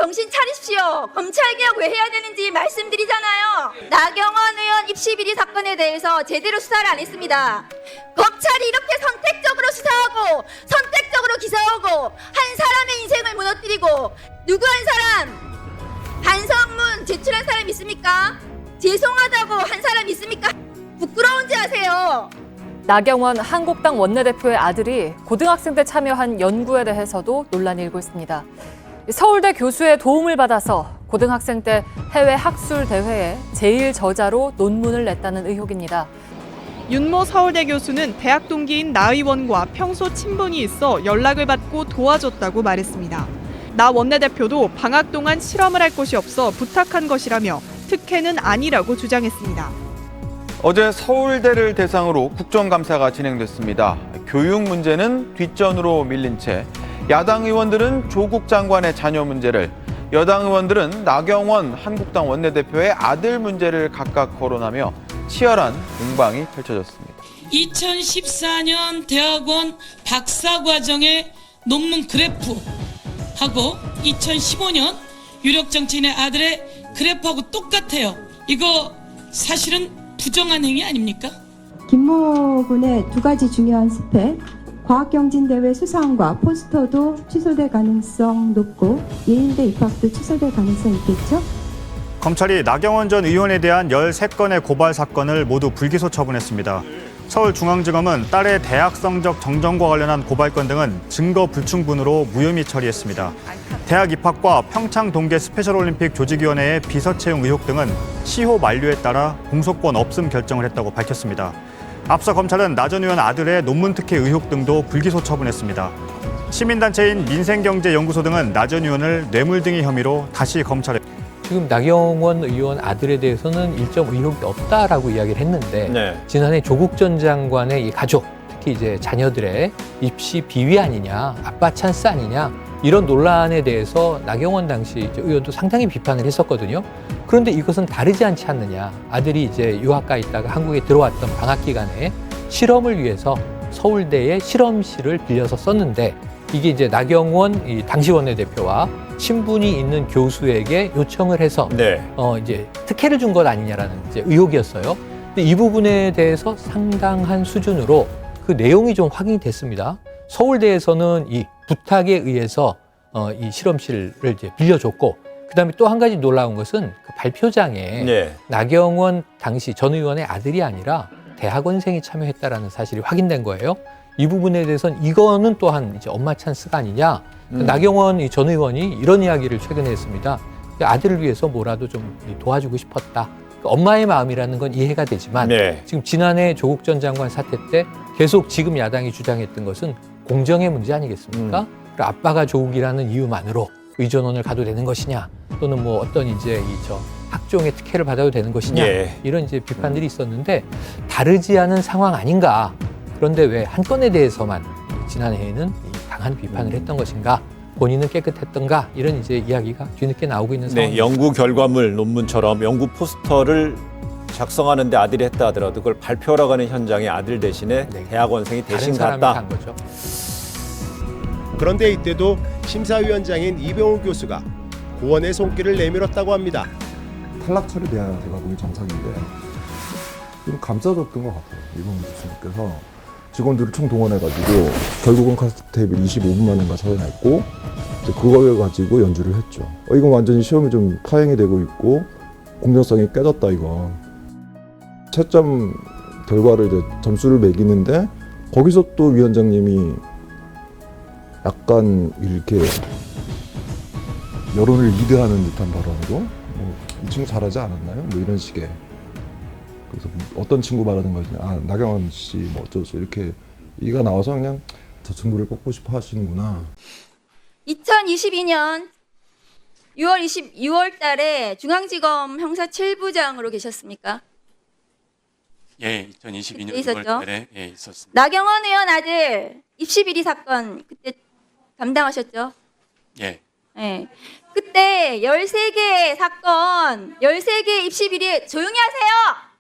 정신 차리십시오. 검찰개혁 왜 해야 되는지 말씀드리잖아요. 나경원 의원 입시 비리 사건에 대해서 제대로 수사를 안 했습니다. 검찰이 이렇게 선택적으로 수사하고 선택적으로 기소하고 한 사람의 인생을 무너뜨리고 누구 한 사람 반성문 제출한 사람 있습니까? 죄송하다고 한 사람 있습니까? 부끄러운지 아세요. 나경원 한국당 원내대표의 아들이 고등학생 때 참여한 연구에 대해서도 논란이 일고 있습니다. 서울대 교수의 도움을 받아서 고등학생 때 해외 학술 대회에 제일 저자로 논문을 냈다는 의혹입니다. 윤모 서울대 교수는 대학 동기인 나 의원과 평소 친분이 있어 연락을 받고 도와줬다고 말했습니다. 나 원내대표도 방학 동안 실험을 할 곳이 없어 부탁한 것이라며 특혜는 아니라고 주장했습니다. 어제 서울대를 대상으로 국정감사가 진행됐습니다. 교육 문제는 뒷전으로 밀린 채 야당 의원들은 조국 장관의 자녀 문제를, 여당 의원들은 나경원 한국당 원내대표의 아들 문제를 각각 거론하며 치열한 공방이 펼쳐졌습니다. 2014년 대학원 박사과정의 논문 그래프하고 2015년 유력 정치인의 아들의 그래프하고 똑같아요. 이거 사실은 부정한 행위 아닙니까? 김모 군의 두 가지 중요한 스펙, 과학경진대회 수상과 포스터도 취소될 가능성 높고 예일대 입학도 취소될 가능성이 있겠죠? 검찰이 나경원 전 의원에 대한 13건의 고발 사건을 모두 불기소 처분했습니다. 서울중앙지검은 딸의 대학 성적 정정과 관련한 고발건 등은 증거 불충분으로 무혐의 처리했습니다. 대학 입학과 평창 동계 스페셜올림픽 조직위원회의 비서 채용 의혹 등은 시효 만료에 따라 공소권 없음 결정을 했다고 밝혔습니다. 앞서 검찰은 나 전 의원 아들의 논문 특혜 의혹 등도 불기소 처분했습니다. 시민단체인 민생경제연구소 등은 나 전 의원을 뇌물등의 혐의로 다시 검찰에 지금 나경원 의원 아들에 대해서는 일정 의혹이 없다라고 이야기를 했는데 지난해 조국 전 장관의 이 가족, 특히 이제 자녀들의 입시 비위 아니냐, 아빠 찬스 아니냐 이런 논란에 대해서 나경원 당시 의원도 상당히 비판을 했었거든요. 그런데 이것은 다르지 않지 않느냐. 아들이 이제 유학가 있다가 한국에 들어왔던 방학 기간에 실험을 위해서 서울대의 실험실을 빌려서 썼는데 이게 이제 나경원 이 당시 원내대표와 친분이 있는 교수에게 요청을 해서 이제 특혜를 준 것 아니냐라는 이제 의혹이었어요. 근데 이 부분에 대해서 상당한 수준으로 그 내용이 좀 확인이 됐습니다. 서울대에서는 이 부탁에 의해서 이 실험실을 이제 빌려줬고, 그다음에 또 한 가지 놀라운 것은 그 발표장에 나경원 당시 전 의원의 아들이 아니라 대학원생이 참여했다라는 사실이 확인된 거예요. 이 부분에 대해서는 이거는 또한 이제 엄마 찬스가 아니냐. 나경원 전 의원이 이런 이야기를 최근에 했습니다. 아들을 위해서 뭐라도 좀 도와주고 싶었다. 엄마의 마음이라는 건 이해가 되지만 지금 지난해 조국 전 장관 사태 때 계속 지금 야당이 주장했던 것은 공정의 문제 아니겠습니까? 아빠가 조국이라는 이유만으로 의전원을 가도 되는 것이냐, 또는 뭐 어떤 이제 학종의 특혜를 받아도 되는 것이냐, 이런 이제 비판들이 있었는데 다르지 않은 상황 아닌가. 그런데 왜 한 건에 대해서만 지난해에는 강한 비판을 했던 것인가? 본인은 깨끗했던가? 이런 이제 이야기가 뒤늦게 나오고 있는 상황입니다. 연구 결과물 논문처럼 연구 포스터를 작성하는데 아들이 했다 하더라도 그걸 발표하러 가는 현장에 아들 대신에 대학원생이 대신 갔다. 거죠. 그런데 이때도 심사위원장인 이병우 교수가 고원의 손길을 내밀었다고 합니다. 탈락 처리돼야 제가 보기 정상인데 좀 감싸줬던 것 같아요. 이병우 교수님께서 직원들을 총동원해가지고 결국은 카스트 테이블 25분 만인가 찾아냈고 그걸 가지고 연주를 했죠. 이건 완전히 시험이 좀 파행이 되고 있고 공정성이 깨졌다 이거. 채점 결과를 이제 점수를 매기는데 거기서 또 위원장님이 약간 이렇게 여론을 리드하는 듯한 발언으로 이 친구 잘하지 않았나요? 뭐 이런 식의. 그래서 어떤 친구 말하는 거지? 나경원 씨 뭐 어쩌고 이렇게 얘기가 나와서 그냥 저 친구를 뽑고 싶어 하시는구나. 2022년 6월 달에 중앙지검 형사 7부장으로 계셨습니까? 예, 2022년 있었죠? 6월 달에 있었습니다. 나경원 의원 아들 입시 비리 사건 그때 담당하셨죠? 예. 네. 그때 13개 사건, 13개 입시 비리 조용히 하세요.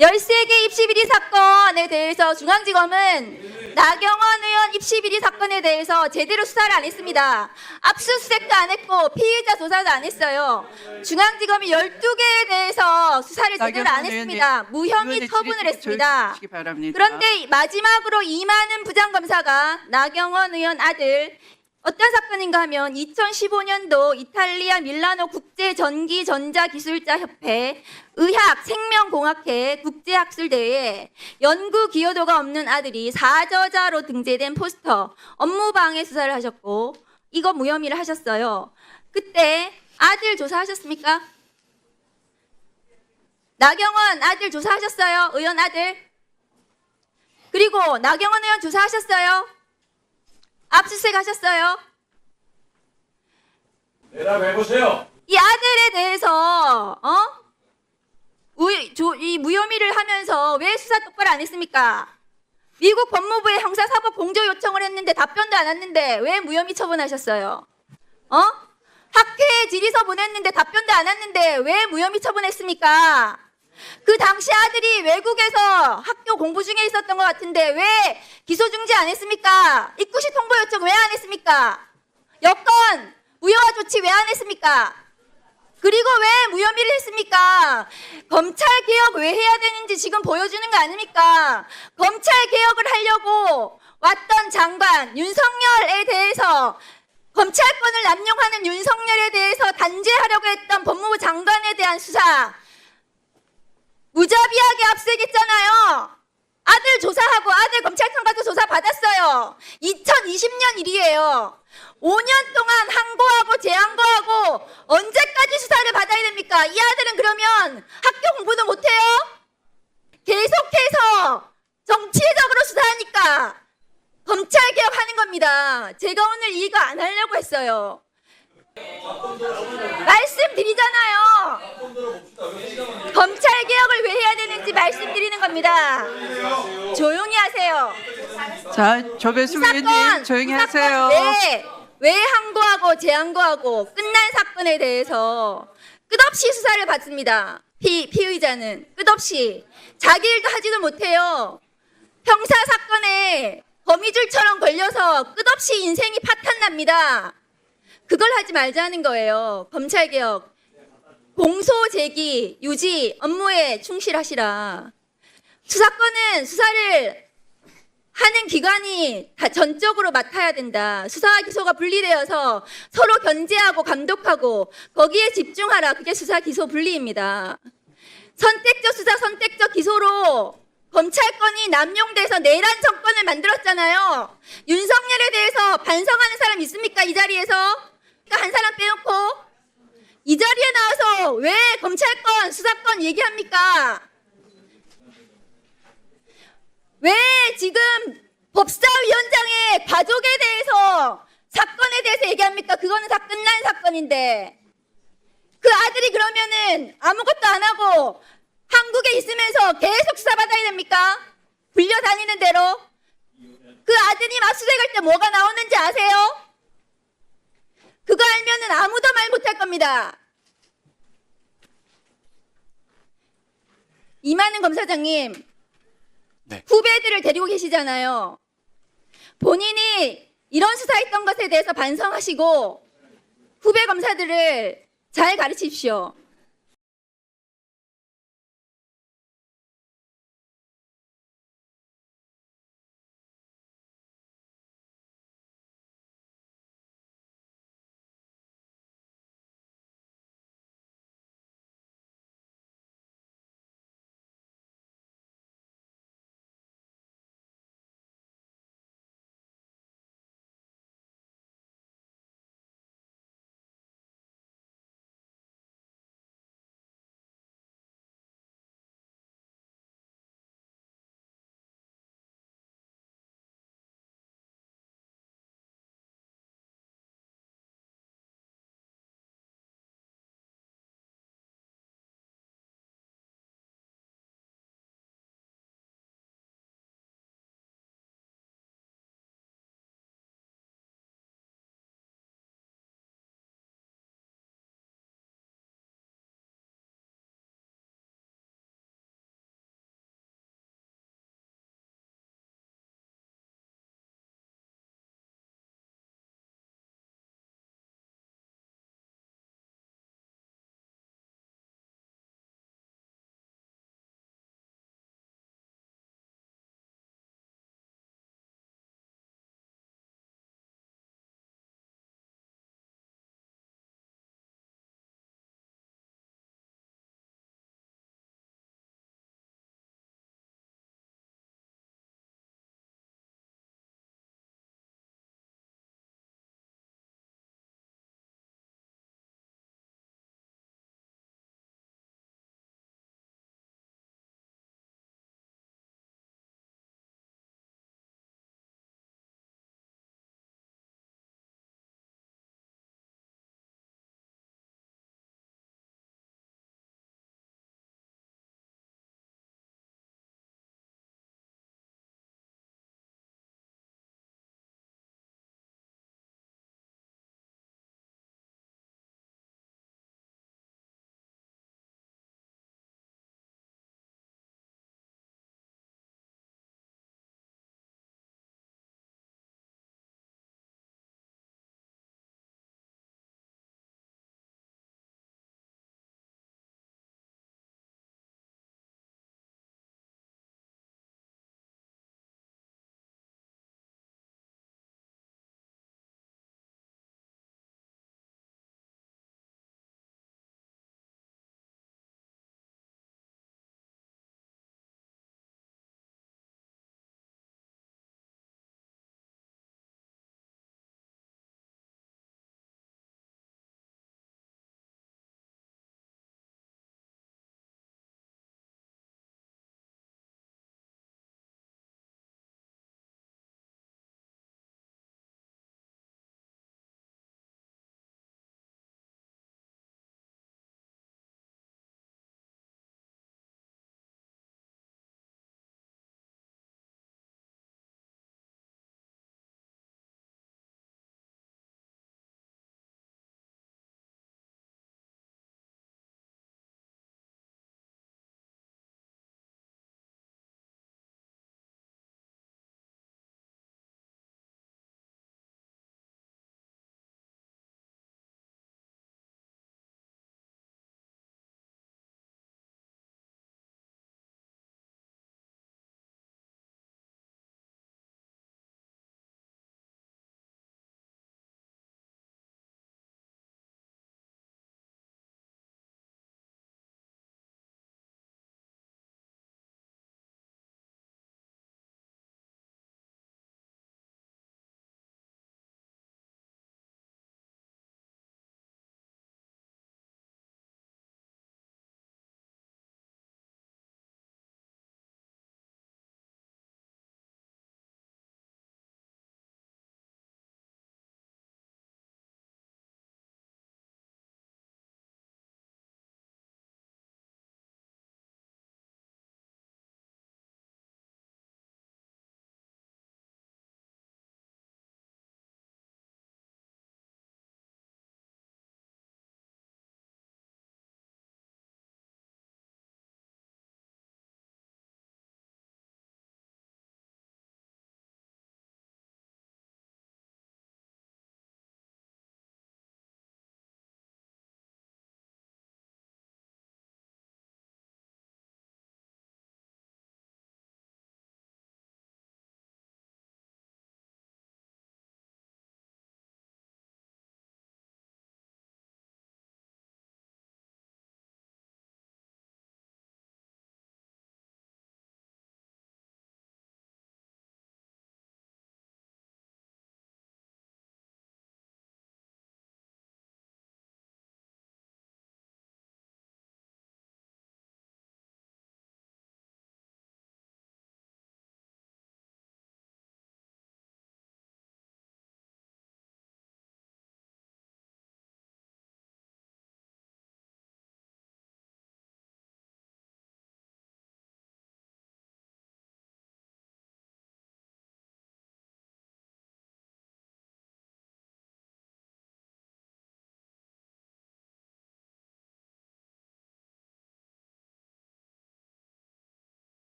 13개 입시 비리 사건에 대해서 중앙지검은 나경원 의원 입시 비리 사건에 대해서 제대로 수사를 안 했습니다. 압수수색도 안 했고 피의자 조사도 안 했어요. 중앙지검이 12개에 대해서 수사를 제대로 안 했습니다. 무혐의 처분을 했습니다. 그런데 마지막으로 이만은 부장검사가 나경원 의원 아들 어떤 사건인가 하면 2015년도 이탈리아 밀라노 국제전기전자기술자협회 의학생명공학회 국제학술대회에 연구 기여도가 없는 아들이 사저자로 등재된 포스터 업무방해 수사를 하셨고 이거 무혐의를 하셨어요. 그때 아들 조사하셨습니까? 나경원 아들 조사하셨어요? 의원 아들? 그리고 나경원 의원 조사하셨어요? 압수수색 하셨어요? 대답해보세요. 이 아들에 대해서 이 무혐의를 하면서 왜 수사 똑바로 안 했습니까? 미국 법무부에 형사사법 공조 요청을 했는데 답변도 안 왔는데 왜 무혐의 처분하셨어요? 학회에 질의서 보냈는데 답변도 안 왔는데 왜 무혐의 처분했습니까? 그 당시 아들이 외국에서 학교 공부 중에 있었던 것 같은데 왜 기소 중지 안 했습니까? 입국시 통보 요청 왜 안 했습니까? 여권 무효화 조치 왜 안 했습니까? 그리고 왜 무혐의를 했습니까? 검찰 개혁 왜 해야 되는지 지금 보여주는 거 아닙니까? 검찰 개혁을 하려고 왔던 장관 윤석열에 대해서 검찰권을 남용하는 윤석열에 대해서 단죄하려고 했던 법무부 장관에 대한 수사 무자비하게 압수했잖아요. 아들 조사하고 아들 검찰청 가서 조사 받았어요. 2020년 일이에요. 5년 동안 항고하고 재항고하고 언제까지 수사를 받아야 됩니까? 이 아들은 그러면 학교 공부도 못해요? 계속해서 정치적으로 수사하니까 검찰 개혁하는 겁니다. 제가 오늘 이거 안 하려고 했어요. 말씀드리잖아요. 검찰 개혁을 왜 해야 되는지 말씀드리는 겁니다. 조용히 하세요. 자, 조배수 의원님 조용히 하세요. 왜 항고하고 재항고하고 끝난 사건에 대해서 끝없이 수사를 받습니다. 피의자는 끝없이 자기 일도 하지도 못해요. 형사 사건에 거미줄처럼 걸려서 끝없이 인생이 파탄납니다. 그걸 하지 말자는 거예요. 검찰개혁, 공소 제기, 유지, 업무에 충실하시라. 수사권은 수사를 하는 기관이 다 전적으로 맡아야 된다. 수사와 기소가 분리되어서 서로 견제하고 감독하고 거기에 집중하라. 그게 수사 기소 분리입니다. 선택적 수사, 선택적 기소로 검찰권이 남용돼서 내란 정권을 만들었잖아요. 윤석열에 대해서 반성하는 사람 있습니까? 이 자리에서? 한 사람 빼놓고 이 자리에 나와서 왜 검찰권, 수사권 얘기합니까? 왜 지금 법사위원장의 가족에 대해서 사건에 대해서 얘기합니까? 그거는 다 끝난 사건인데 그 아들이 그러면은 아무것도 안 하고 한국에 있으면서 계속 수사받아야 됩니까? 불려다니는 대로. 그 아드님 압수수색할 때 뭐가 나오는지 아세요? 그거 알면은 아무도 말 못할 겁니다. 이만은 검사장님, 네. 후배들을 데리고 계시잖아요. 본인이 이런 수사했던 것에 대해서 반성하시고 후배 검사들을 잘 가르치십시오.